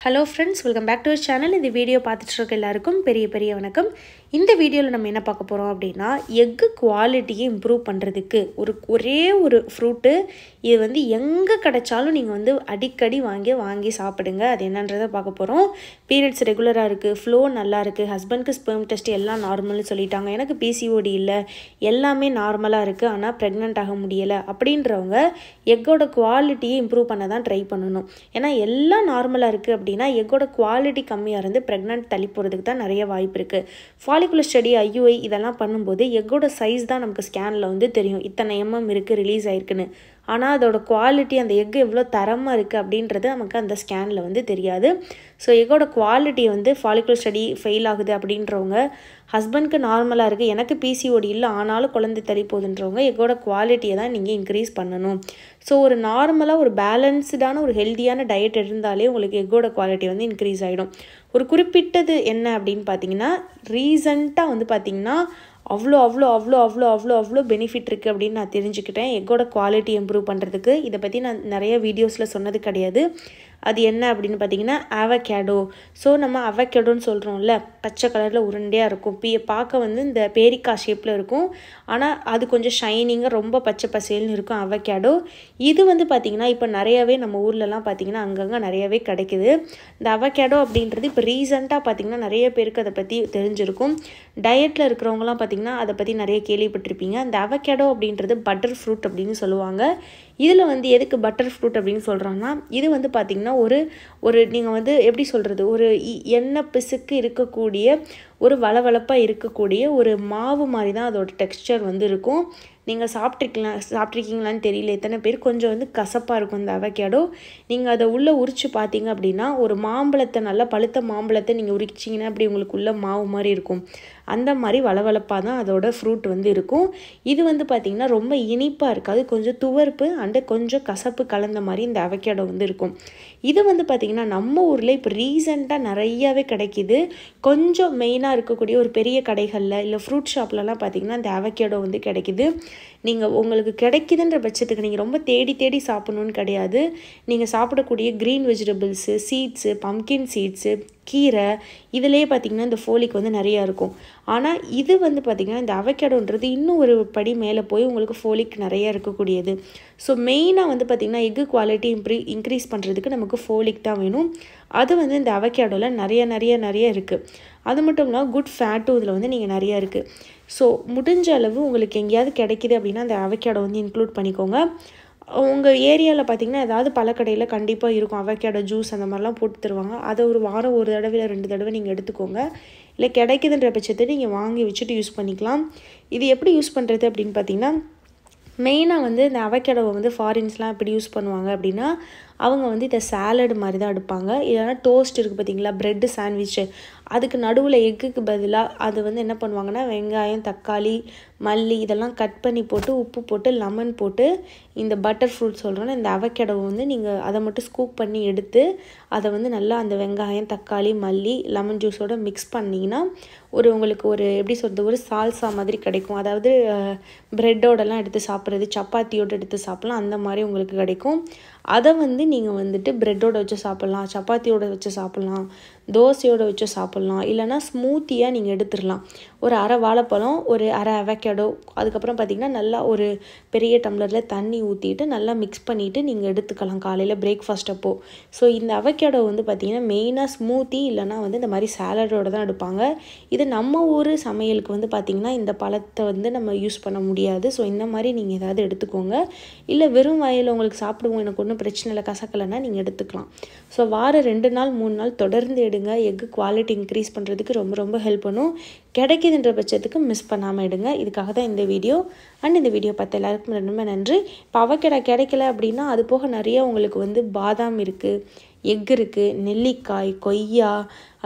Hello friends, welcome back to our channel. இந்த video பார்த்துட்டு இருக்க எல்லாருக்கும் பெரிய வணக்கம். இந்த வீடியோல நம்ம என்ன பார்க்க போறோம் அப்படினா எக் குவாலிட்டியை இம்ப்ரூவ் பண்றதுக்கு ஒரே ஒரு ஃப்ரூட் இது வந்து எங்க கிடைச்சாலும் நீங்க வந்து அடிக்கடி வாங்கி சாப்பிடுங்க. அது என்னன்றதை பார்க்க போறோம். பீரியட்ஸ் ரெகுலரா இருக்கு, ஃப்ளோ நல்லா இருக்கு, ஹஸ்பண்டுக்கு ஸ்பெர்ம் டெஸ்ட் எல்லாம் நார்மல்னு சொல்லிட்டாங்க. எனக்கு PCOD இல்ல, எல்லாமே நார்மலா இருக்கு, ஆனா பிரெக்னன்ட் ஆக முடியல அப்படின்றவங்க எக்கோட குவாலிட்டியை இம்ப்ரூவ் பண்ண தான் ட்ரை பண்ணணும். ஏன்னா எல்லாம் நார்மலா இருக்கு அப்படினா எக்கோட குவாலிட்டி கம்மியா இருந்து பிரெக்னன்ட் தள்ளி போறதுக்கு தான் நிறைய வாய்ப்பு இருக்கு. ஃபாலிகுலர் ஸ்டடி, IUI இதெல்லாம் பண்ணும்போது எக்கோட சைஸ் தான் நமக்கு ஸ்கேன்ல வந்து தெரியும். இத்தனை இருக்கு ரிலீஸ் ஆயிருக்குன்னு. ஆனால் அதோட குவாலிட்டி, அந்த எக் எவ்வளோ தரமாக இருக்குது அப்படின்றது நமக்கு அந்த ஸ்கேனில் வந்து தெரியாது. ஸோ எக்கோட குவாலிட்டி வந்து ஃபாலிகுலர் ஸ்டடி ஃபெயில் ஆகுது அப்படின்றவங்க, ஹஸ்பண்ட்க்கு நார்மலாக இருக்குது, எனக்கு PCOD இல்லை ஆனாலும் குழந்தை தள்ளி போகுதுன்றவங்க எக்கோட குவாலிட்டியை தான் நீங்கள் இன்க்ரீஸ் பண்ணணும். ஸோ ஒரு நார்மலாக ஒரு பேலன்ஸ்டான ஒரு ஹெல்த்தியான டயட் இருந்தாலே உங்களுக்கு எக்கோட குவாலிட்டி வந்து இன்க்ரீஸ் ஆகிடும். ஒரு குறிப்பிட்டது என்ன அப்படின்னு பார்த்தீங்கன்னா, ரீசண்டாக வந்து பார்த்திங்கன்னா அவ்வளோ பெனிஃபிட் இருக்குது அப்படின்னு நான் தெரிஞ்சுக்கிட்டேன் எக்கோட குவாலிட்டி இம்ப்ரூவ் பண்ணுறதுக்கு. இதை பற்றி நான் நிறைய வீடியோஸில் சொன்னது கிடையாது. அது என்ன அப்படின்னு பார்த்தீங்கன்னா அவகேடோ. ஸோ நம்ம அவகேடோன்னு சொல்கிறோம்ல, பச்சை கலரில் உருண்டையாக இருக்கும், பார்க்க வந்து இந்த பேரிக்காய் ஷேப்பில் இருக்கும், ஆனால் அது கொஞ்சம் ஷைனிங்காக ரொம்ப பச்சை பசேல்னு இருக்கும் அவகேடோ. இது வந்து பார்த்திங்கன்னா இப்போ நிறையவே நம்ம ஊர்லலாம் பார்த்திங்கன்னா அங்கங்கே நிறையவே கிடைக்குது. இந்த அவகேடோ அப்படின்றது இப்போ ரீசெண்டாக பார்த்திங்கன்னா நிறைய பேருக்கு அதை பற்றி தெரிஞ்சிருக்கும். டயட்டில் இருக்கிறவங்களாம் பார்த்திங்கன்னா அதை பற்றி நிறைய கேள்விப்பட்டிருப்பீங்க. இந்த அவகேடோ அப்படின்றது பட்டர் ஃப்ரூட் அப்படின்னு சொல்லுவாங்க. இதில் வந்து எதுக்கு பட்டர் ஃப்ரூட் அப்படின்னு சொல்கிறாங்கன்னா, இது வந்து பார்த்திங்கன்னா ஒரு நீங்கள் வந்து எப்படி சொல்கிறது, ஒரு எண்ணெய் பிசுக்கு இருக்கக்கூடிய ஒரு வளவளப்பாக இருக்கக்கூடிய ஒரு மாவு மாதிரி தான் அதோட டெக்ஸ்சர் வந்து இருக்கும். நீங்கள் சாப்பிட்ருக்கீங்களான்னு தெரியல எத்தனை பேர். கொஞ்சம் வந்து கசப்பாக இருக்கும் இந்த அவகேடோ. நீங்கள் அதை உள்ளே உரிச்சு பார்த்தீங்க அப்படின்னா ஒரு மாம்பழத்தை, நல்லா பழுத்த மாம்பழத்தை நீங்கள் உரிச்சிங்கன்னா அப்படி உங்களுக்கு உள்ள மாவு மாதிரி இருக்கும். அந்த மாதிரி வளவளப்பாக தான் அதோட ஃப்ரூட் வந்து இருக்கும். இது வந்து பார்த்திங்கன்னா ரொம்ப இனிப்பாக இருக்காது, கொஞ்சம் துவர்ப்பு அண்டு கொஞ்சம் கசப்பு கலந்த மாதிரி இந்த அவகேடோ வந்து இருக்கும். இது வந்து பார்த்திங்கன்னா நம்ம ஊரில் இப்போ ரீசெண்டாக நிறையாவே கிடைக்கிது. கொஞ்சம் மெயினாக இருக்கக்கூடிய ஒரு பெரிய கடைகளில் இல்லை ஃப்ரூட் ஷாப்லலாம் பார்த்திங்கன்னா இந்த அவகேடோ வந்து கிடைக்கிது. நீங்கள் உங்களுக்கு கிடைக்குதுன்ற பட்சத்துக்கு நீங்கள் ரொம்ப தேடி சாப்பிட்ணுன்னு கிடையாது. நீங்கள் சாப்பிடக்கூடிய green vegetables, seeds, pumpkin seeds, கீரை, இதிலேயே பார்த்திங்கன்னா இந்த ஃபோலிக் வந்து நிறையா இருக்கும். ஆனால் இது வந்து பார்த்திங்கன்னா இந்த அவகேடோன்றது இன்னும் ஒரு படி மேலே போய் உங்களுக்கு ஃபோலிக் நிறையா இருக்கக்கூடியது. ஸோ மெயினாக வந்து பார்த்திங்கன்னா எக்கு குவாலிட்டி இன்க்ரீஸ் பண்ணுறதுக்கு நமக்கு ஃபோலிக் தான் வேணும். அது வந்து இந்த அவகேடோவில் நிறைய இருக்குது. அது மட்டும் இல்லாமல் குட் ஃபேட்டும் இதில் வந்து நீங்கள் நிறையா இருக்குது. ஸோ முடிஞ்ச அளவு உங்களுக்கு எங்கேயாவது கிடைக்கிது அப்படின்னா அந்த அவகேடோ வந்து இன்க்ளூட் பண்ணிக்கோங்க. உங்கள் ஏரியாவில் பார்த்திங்கன்னா ஏதாவது பழக்கடையில் கண்டிப்பாக இருக்கும் அவகேடோ ஜூஸ், அந்த மாதிரிலாம் போட்டு தருவாங்க. அதை ஒரு வாரம் ஒரு தடவை இல்லை 2 தடவை நீங்கள் எடுத்துக்கோங்க. இல்லை கிடைக்குதுன்ற பட்சத்தை நீங்கள் வாங்கி வச்சுட்டு யூஸ் பண்ணிக்கலாம். இது எப்படி யூஸ் பண்ணுறது அப்படின்னு பார்த்திங்கன்னா, மெயினாக வந்து இந்த அவகேடோவை வந்து ஃபாரின்ஸ்லாம் எப்படி யூஸ் பண்ணுவாங்க அப்படின்னா, அவங்க வந்து இதை சாலட் மாதிரி தான் எடுப்பாங்க. இல்லைனா டோஸ்ட் இருக்குது பார்த்திங்களா, ப்ரெட்டு சாண்ட்விட்சு, அதுக்கு நடுவில் எக்குக்கு பதிலாக அது வந்து என்ன பண்ணுவாங்கன்னா வெங்காயம், தக்காளி, மல்லி இதெல்லாம் கட் பண்ணி போட்டு, உப்பு போட்டு, லெமன் போட்டு, இந்த பட்டர் ஃப்ரூட் சொல்கிறோன்னா இந்த அவகேடோவை வந்து நீங்கள் அதை மட்டும் ஸ்கூப் பண்ணி எடுத்து அதை வந்து நல்லா அந்த வெங்காயம், தக்காளி, மல்லி, லெமன் ஜூஸோடு மிக்ஸ் பண்ணிங்கன்னா உங்களுக்கு ஒரு எப்படி சொல்கிறது, ஒரு சால்சா மாதிரி கிடைக்கும். அதாவது ப்ரெட்டோடலாம் எடுத்து சாப்பிட்றது, சப்பாத்தியோடு எடுத்து சாப்பிட்லாம், அந்த மாதிரி உங்களுக்கு கிடைக்கும். அதை வந்து நீங்கள் வந்துட்டு ப்ரெட்டோடு வச்சு சாப்பிட்லாம், சப்பாத்தியோடு வச்சு சாப்பிட்லாம், தோசையோடு வச்சு சாப்பிட்லாம், இல்லைனா ஸ்மூத்தியாக நீங்கள் எடுத்துடலாம். ஒரு அரை வாழைப்பழம், ஒரு அரை அவகேடோ, அதுக்கப்புறம் பார்த்திங்கன்னா நல்லா ஒரு பெரிய டம்ளரில் தண்ணி ஊற்றிட்டு நல்லா மிக்ஸ் பண்ணிவிட்டு நீங்கள் எடுத்துக்கலாம் காலையில் பிரேக்ஃபாஸ்ட் அப்போது. ஸோ இந்த அவகேடோ வந்து பார்த்திங்கன்னா மெயினாக ஸ்மூத்தி இல்லைனா வந்து இந்த மாதிரி சாலடோடு தான் எடுப்பாங்க. இது நம்ம ஊர் சமையலுக்கு வந்து பார்த்திங்கன்னா இந்த பழத்தை வந்து நம்ம யூஸ் பண்ண முடியாது. ஸோ இந்த மாதிரி நீங்கள் ஏதாவது எடுத்துக்கோங்க. இல்லை வெறும் வாயில் உங்களுக்கு சாப்பிடுவோம், எனக்கு ஒன்றும் பிரச்சனை இல்லை, கசக்கலைன்னா நீங்கள் எடுத்துக்கலாம். ஸோ வாரம் 2 நாள் 3 நாள் தொடர்ந்து எடுங்க. எக்கு குவாலிட்டி இன்க்ரீஸ் பண்ணுறதுக்கு ரொம்ப ஹெல்ப் பண்ணும். கிடைக்குதுன்ற பட்சத்துக்கு மிஸ் பண்ணாமல் எடுங்க. இதுக்காக தான் இந்த வீடியோ. அண்ட் இந்த வீடியோ பார்த்த எல்லாருக்கும் ரொம்ப நன்றி. இப்போ அவகேடோ கிடைக்கல அப்படின்னா அது போக நிறைய உங்களுக்கு வந்து பாதாம் இருக்குது, எக் இருக்குது, நெல்லிக்காய், கொய்யா,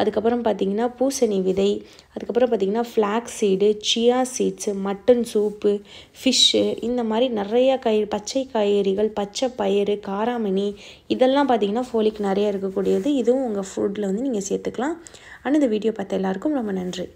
அதுக்கப்புறம் பார்த்திங்கன்னா பூசணி விதை, அதுக்கப்புறம் பார்த்திங்கன்னா flax seed, chia seeds, mutton soup, fish, இந்த மாதிரி நிறையா பச்சை காய்கறிகள், பச்சை பயிறு, காராமணி, இதெல்லாம் பார்த்திங்கன்னா ஃபோலிக் நிறையா இருக்கக்கூடியது. இதுவும் உங்கள் ஃபுட்டில் வந்து நீங்கள் சேர்த்துக்கலாம். அண்ட் இந்த வீடியோ பார்த்த எல்லாருக்கும் ரொம்ப நன்றி.